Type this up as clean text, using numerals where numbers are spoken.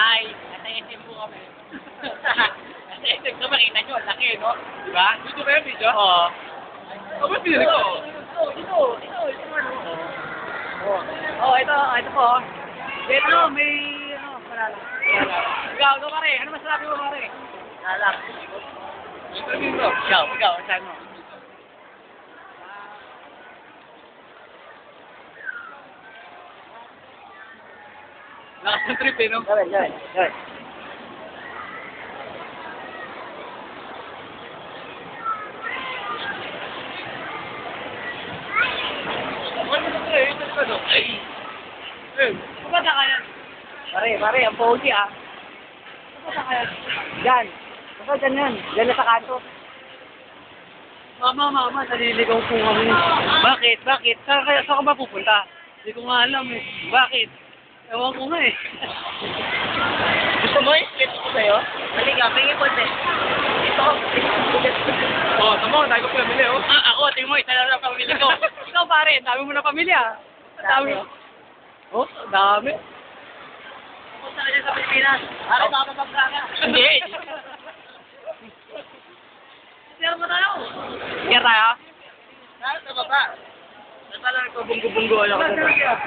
Ay, nasa SM po kami. Nasa SM ko, makita nyo, ang laki, no? Diba? Dito ba yung video? Oo. Ano ba pinili ko? Ito. Oh, ito po. Ito, may, wala lang. Ikaw, pare, ano masasabi mo, pare? Lalak. Ikaw, saan mo? Lakas ng trip, eh, no? Gawin. Kumada ka yan. Pare, ang pogi ah. Kumada ka yan. Diyan. Baka dyan yan. Diyan na sa kanto. Mama, naliligaw po kami. Bakit? Saan ka ba pupunta? Hindi ko nga alam eh. Bakit? Ewan ko nga eh. Gusto mo i-sketch ko sa'yo? Halika, pingin ko din. Ito. Oh, tama, dahil ko pamilya oh. Ako, tingin mo, isa lang pamilya ko. Ikaw pare, dami mo na pamilya. Dami. Oh, dami. Punta ka dyan sa Pilipinas. Para makapagpapla ka. Hindi. Sir mo tayo. Kaya tayo? Saan sa baba? Saan pala nagpabunggo-bunggo ako?